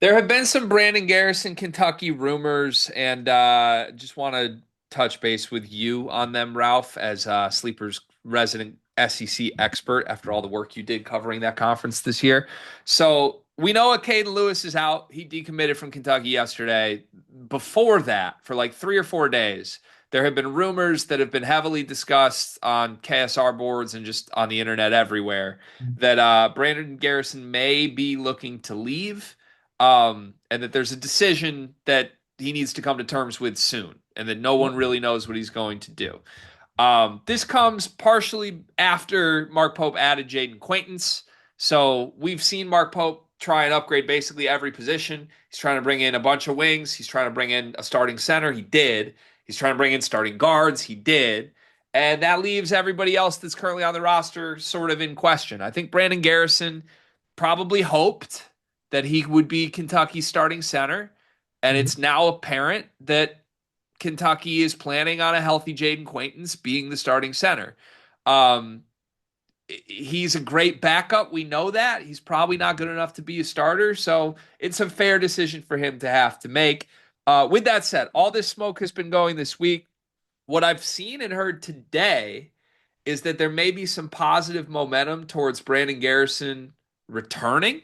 There have been some Brandon Garrison Kentucky rumors, and just want to touch base with you on them, Ralph, as Sleeper's resident SEC expert after all the work you did covering that conference this year. So we know Caden Lewis is out. He decommitted from Kentucky yesterday. Before that, for like 3 or 4 days, there have been rumors that have been heavily discussed on KSR boards and just on the internet everywhere that Brandon Garrison may be looking to leave, and that there's a decision that he needs to come to terms with soon, and that no one really knows what he's going to do. This comes partially after Mark Pope added Jaden Quaintance. So we've seen Mark Pope try and upgrade basically every position. He's trying to bring in a bunch of wings. He's trying to bring in a starting center. He did. He's trying to bring in starting guards. He did. And that leaves everybody else that's currently on the roster sort of in question. I think Brandon Garrison probably hoped that he would be Kentucky's starting center. And Mhm. it's now apparent that Kentucky is planning on a healthy Jaden Quaintance being the starting center. Um, he's a great backup. We know that. He's probably not good enough to be a starter. So it's a fair decision for him to have to make. With that said, all this smoke has been going this week. What I've seen and heard today is that there may be some positive momentum towards Brandon Garrison returning.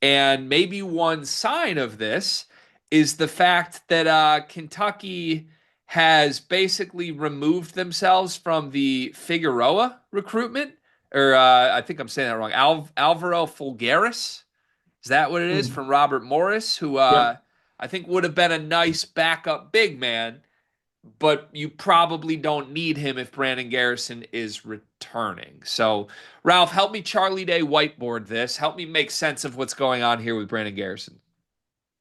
And maybe one sign of this is the fact that Kentucky has basically removed themselves from the Figueroa recruitment, or I think I'm saying that wrong. Alvaro Fulgaris, is that what it is, Mhm. from Robert Morris, who Yep. I think would have been a nice backup big man, but you probably don't need him if Brandon Garrison is returning. So, Ralph, help me Charlie Day whiteboard this. Help me make sense of what's going on here with Brandon Garrison.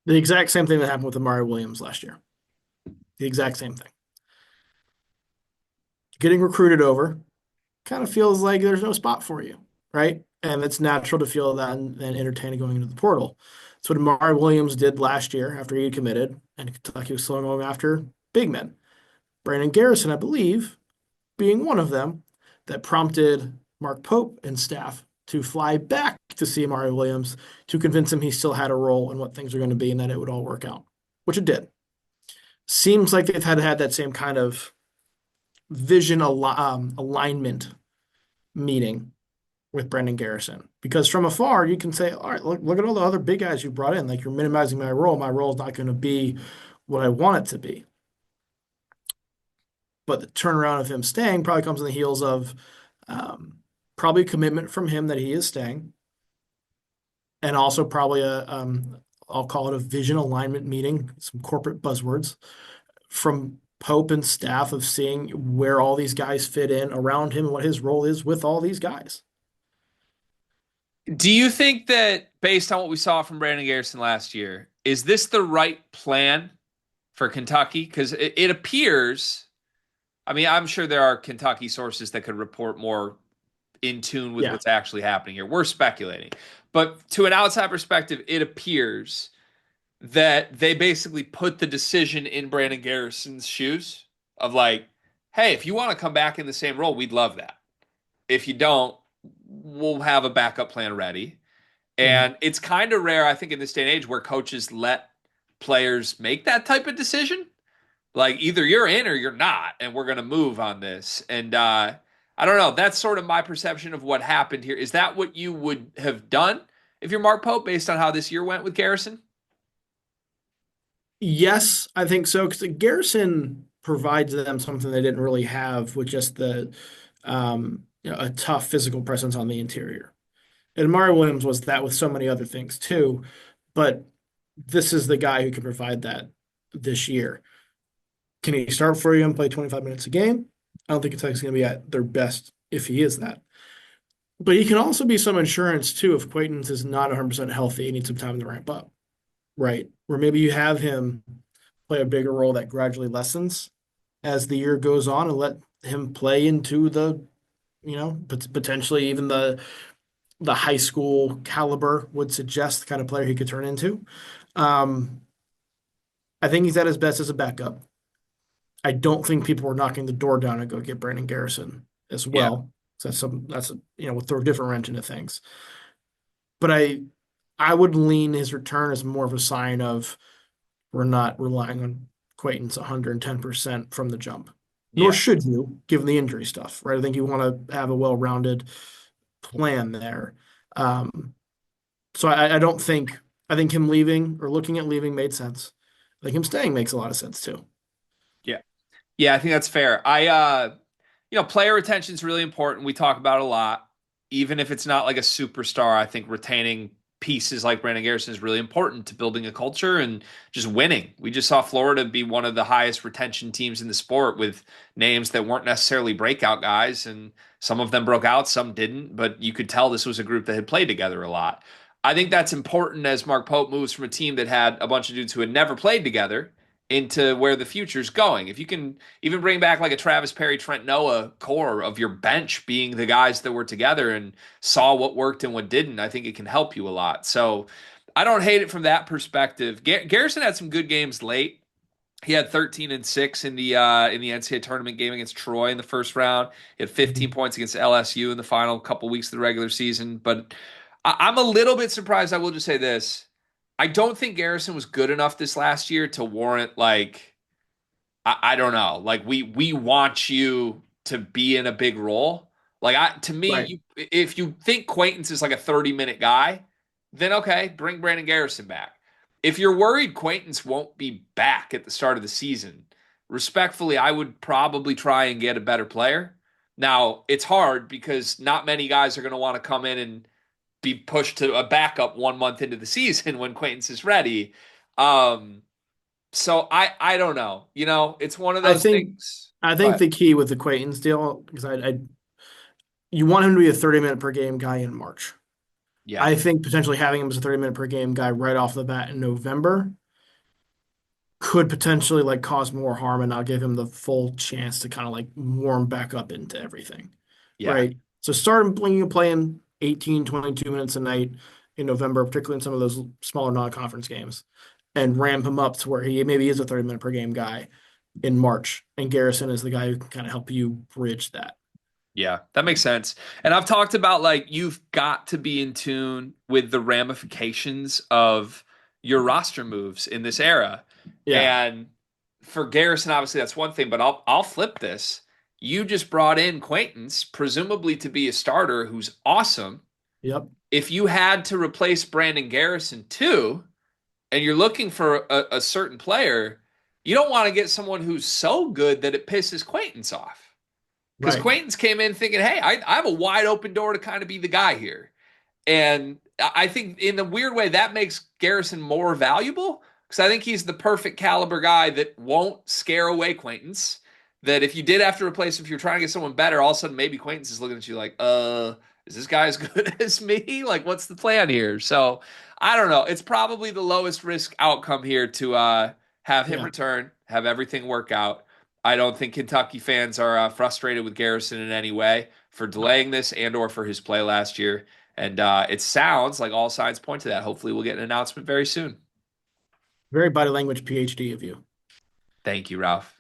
The exact same thing that happened with Amari Williams last year. The exact same thing. Getting recruited over kind of feels like there's no spot for you, right? And it's natural to feel that and entertaining going into the portal. That's what Amari Williams did last year after he committed, and Kentucky was slowing him after big men. Brandon Garrison, I believe, being one of them, that prompted Mark Pope and staff to fly back to see Amari Williams to convince him he still had a role and what things were going to be and that it would all work out, which it did. Seems like they've had that same kind of alignment meeting with Brandon Garrison. Because from afar, you can say, all right, look at all the other big guys you brought in. Like, you're minimizing my role. My role is not going to be what I want it to be. But the turnaround of him staying probably comes on the heels of um, probably a commitment from him that he is staying, and also probably I'll call it a vision alignment meeting, some corporate buzzwords from Pope and staff of seeing where all these guys fit in around him and what his role is with all these guys. Do you think that, based on what we saw from Brandon Garrison last year, is this the right plan for Kentucky? Because it appears, I mean, I'm sure there are Kentucky sources that could report more in tune with Yeah. what's actually happening here. We're speculating. But to an outside perspective, it appears that they basically put the decision in Brandon Garrison's shoes of like, hey, if you want to come back in the same role, we'd love that. If you don't, we'll have a backup plan ready. Mhm. And it's kind of rare, I think, in this day and age where coaches let players make that type of decision. Like either you're in or you're not, and we're going to move on this. And I don't know. That's sort of my perception of what happened here. Is that what you would have done if you're Mark Pope based on how this year went with Garrison? Yes, I think so because Garrison provides them something they didn't really have with just a tough physical presence on the interior. And Mario Williams was that with so many other things too, but this is the guy who can provide that this year. Can he start for you and play 25 minutes a game? I don't think Kentucky's going to be at their best if he is that. But he can also be some insurance too if Quaintance is not 100% healthy and needs some time to ramp up, right? Where maybe you have him play a bigger role that gradually lessens as the year goes on and let him play into potentially even the high school caliber would suggest the kind of player he could turn into. Um, I think he's at his best as a backup. I don't think people were knocking the door down and go get Brandon Garrison as Yeah. well. So we'll throw a different wrench into things. But I would lean his return as more of a sign of we're not relying on Quayton's 110% from the jump. Nor Yeah. should you, given the injury stuff, right? I think you want to have a well-rounded plan there. Um, so I don't think I think him leaving or looking at leaving made sense. I think him staying makes a lot of sense too. Yeah. Yeah, I think that's fair. Player retention is really important. We talk about it a lot. Even if it's not like a superstar, I think retaining pieces like Brandon Garrison is really important to building a culture and just winning. We just saw Florida be one of the highest retention teams in the sport with names that weren't necessarily breakout guys, and some of them broke out, some didn't, but you could tell this was a group that had played together a lot. I think that's important as Mark Pope moves from a team that had a bunch of dudes who had never played together into where the future's going. If you can even bring back like a Travis Perry, Trent Noah core of your bench being the guys that were together and saw what worked and what didn't, I think it can help you a lot. So I don't hate it from that perspective. Garrison had some good games late. He had 13 and 6 in the NCAA tournament game against Troy in the first round. He had 15 Mhm. points against LSU in the final couple weeks of the regular season. But I'm a little bit surprised. I will just say this: I don't think Garrison was good enough this last year to warrant like I don't know. Like we want you to be in a big role. Like to me, Right, you if you think Quaintance is like a 30-minute guy, then okay, bring Brandon Garrison back. If you're worried Quaintance won't be back at the start of the season, respectfully, I would probably try and get a better player. Now, it's hard because not many guys are going to want to come in and be pushed to a backup 1 month into the season when Quaintance is ready. Um, so I don't know. It's one of I those think things. I Go think ahead. the key with the Quayton's deal because I you want him to be a 30-minute per game guy in March. Yeah, I think potentially having him as a 30-minute per game guy right off the bat in November could potentially like cause more harm and not give him the full chance to kind of like warm back up into everything. yeah, Right. So start him playing 18, 22 minutes a night in November, particularly in some of those smaller non-conference games, and ramp him up to where he maybe is a 30-minute per game guy in March. And Garrison is the guy who can kind of help you bridge that. yeah. That makes sense. And I've talked about like you've got to be in tune with the ramifications of your roster moves in this era. Yeah. And for Garrison, obviously that's one thing, but I'll flip this. You just brought in Quaintance, presumably to be a starter who's awesome. Yep. If you had to replace Brandon Garrison too, and you're looking for a certain player, you don't want to get someone who's so good that it pisses Quaintance off. Because Right. Quaintance came in thinking, hey, I have a wide open door to kind of be the guy here. And I think in a weird way, that makes Garrison more valuable because I think he's the perfect caliber guy that won't scare away Quaintance. That if you did have to replace him, if you're trying to get someone better, all of a sudden maybe Quaintance is looking at you like, is this guy as good as me? Like, what's the plan here? So I don't know. It's probably the lowest risk outcome here to have him Yeah. return, have everything work out. I don't think Kentucky fans are frustrated with Garrison in any way for No. delaying this and or for his play last year. And it sounds like all signs point to that. Hopefully, we'll get an announcement very soon. Very body language PhD of you. Thank you, Ralph.